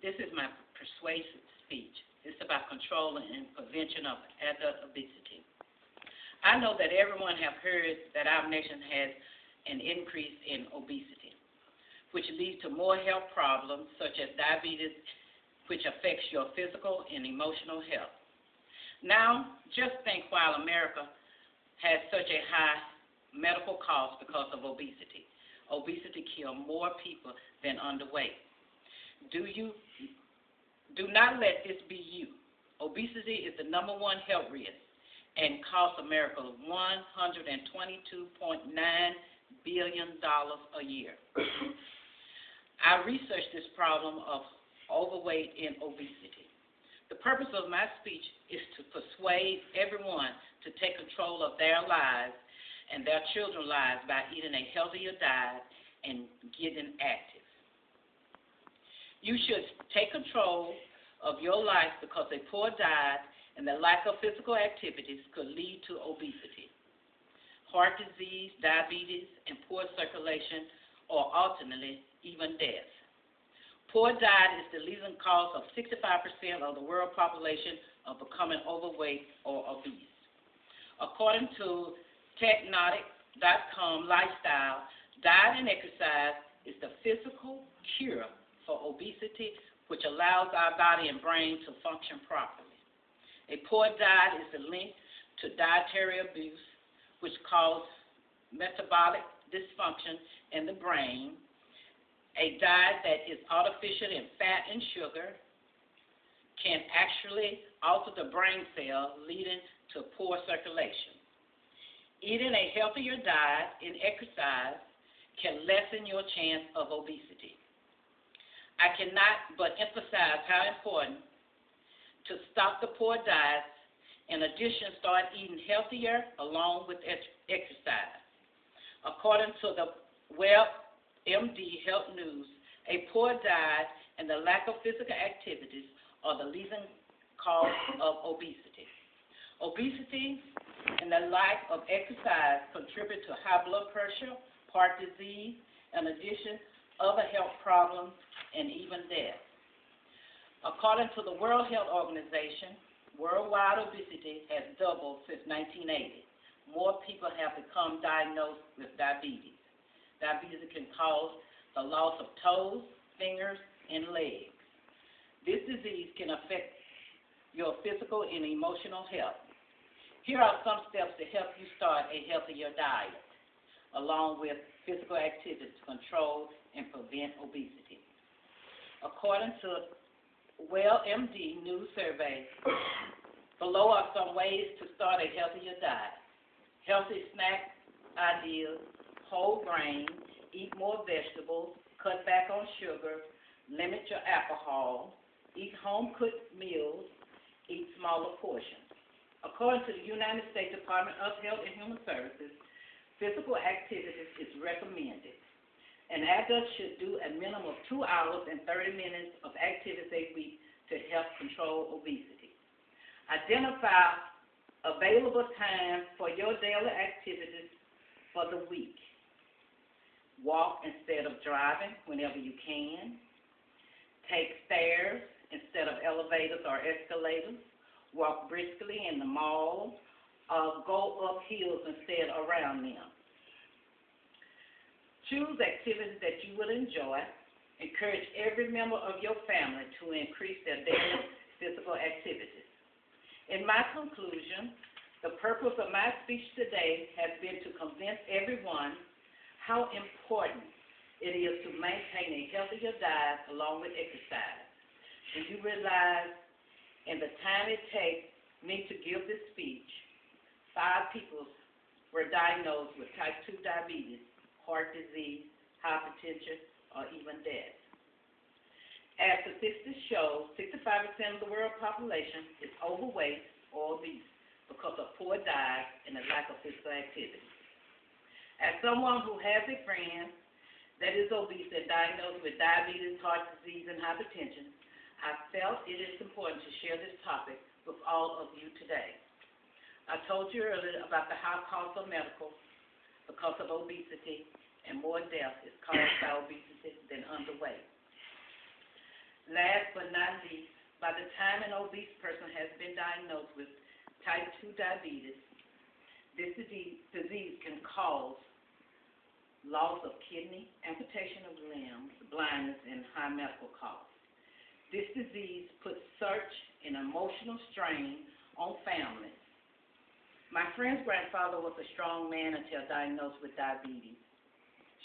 This is my persuasive speech. It's about control and prevention of adult obesity. I know that everyone have heard that our nation has an increase in obesity, which leads to more health problems such as diabetes, which affects your physical and emotional health. Now, just think while America has such a high medical cost because of obesity. Obesity kills more people than underweight. Do not let this be you. Obesity is the #1 health risk and costs America $122.9 billion a year. I researched this problem of overweight and obesity. The purpose of my speech is to persuade everyone to take control of their lives and their children's lives by eating a healthier diet and getting active. You should take control of your life because a poor diet and the lack of physical activities could lead to obesity, heart disease, diabetes, and poor circulation, or ultimately even death. Poor diet is the leading cause of 65% of the world population of becoming overweight or obese. According to Technotic.com Lifestyle, diet and exercise is the physical cure for obesity, which allows our body and brain to function properly. A poor diet is linked to dietary abuse, which causes metabolic dysfunction in the brain. A diet that is artificial in fat and sugar can actually alter the brain cell, leading to poor circulation. Eating a healthier diet and exercise can lessen your chance of obesity. I cannot but emphasize how important to stop the poor diets. In addition, start eating healthier along with exercise. According to the WebMD Health News, a poor diet and the lack of physical activities are the leading cause of obesity. Obesity and the lack of exercise contribute to high blood pressure, heart disease, in addition, other health problems, and even death. According to the World Health Organization, worldwide obesity has doubled since 1980. More people have become diagnosed with diabetes. Diabetes can cause the loss of toes, fingers, and legs. This disease can affect your physical and emotional health. Here are some steps to help you start a healthier diet, along with physical activity to control and prevent obesity. According to WellMD News Survey, below are some ways to start a healthier diet. Healthy snack ideas: whole grain, eat more vegetables, cut back on sugar, limit your alcohol, eat home-cooked meals, eat smaller portions. According to the United States Department of Health and Human Services, physical activities is recommended. An adult should do a minimum of 2 hours and 30 minutes of activities a week to help control obesity. Identify available time for your daily activities for the week. Walk instead of driving whenever you can. Take stairs instead of elevators or escalators. Walk briskly in the mall. Go up hills instead of around them. Choose activities that you will enjoy. Encourage every member of your family to increase their daily physical activities. In my conclusion, the purpose of my speech today has been to convince everyone how important it is to maintain a healthier diet along with exercise. When you realize in the time it takes me to give this speech, 5 people were diagnosed with type 2 diabetes, heart disease, hypertension, or even death. As statistics show, 65% of the world population is overweight or obese because of poor diet and the lack of physical activity. As someone who has a friend that is obese and diagnosed with diabetes, heart disease, and hypertension, I felt it is important to share this topic with all of you today. I told you earlier about the high cost of medical because of obesity, and more death is caused by obesity than underweight. Last but not least, by the time an obese person has been diagnosed with type 2 diabetes, this disease can cause loss of kidney, amputation of limbs, blindness, and high medical costs. This disease puts such an emotional strain on families. My friend's grandfather was a strong man until diagnosed with diabetes.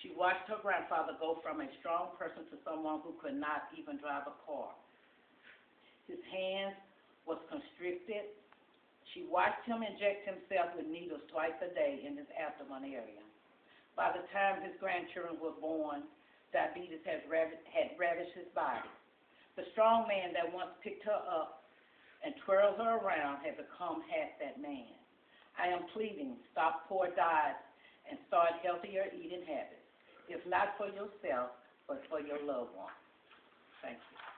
She watched her grandfather go from a strong person to someone who could not even drive a car. His hands was constricted. She watched him inject himself with needles twice a day in his abdomen area. By the time his grandchildren were born, diabetes had ravaged his body. The strong man that once picked her up and twirled her around had become half that man. I am pleading, stop poor diets and start healthier eating habits, if not for yourself, but for your loved ones. Thank you.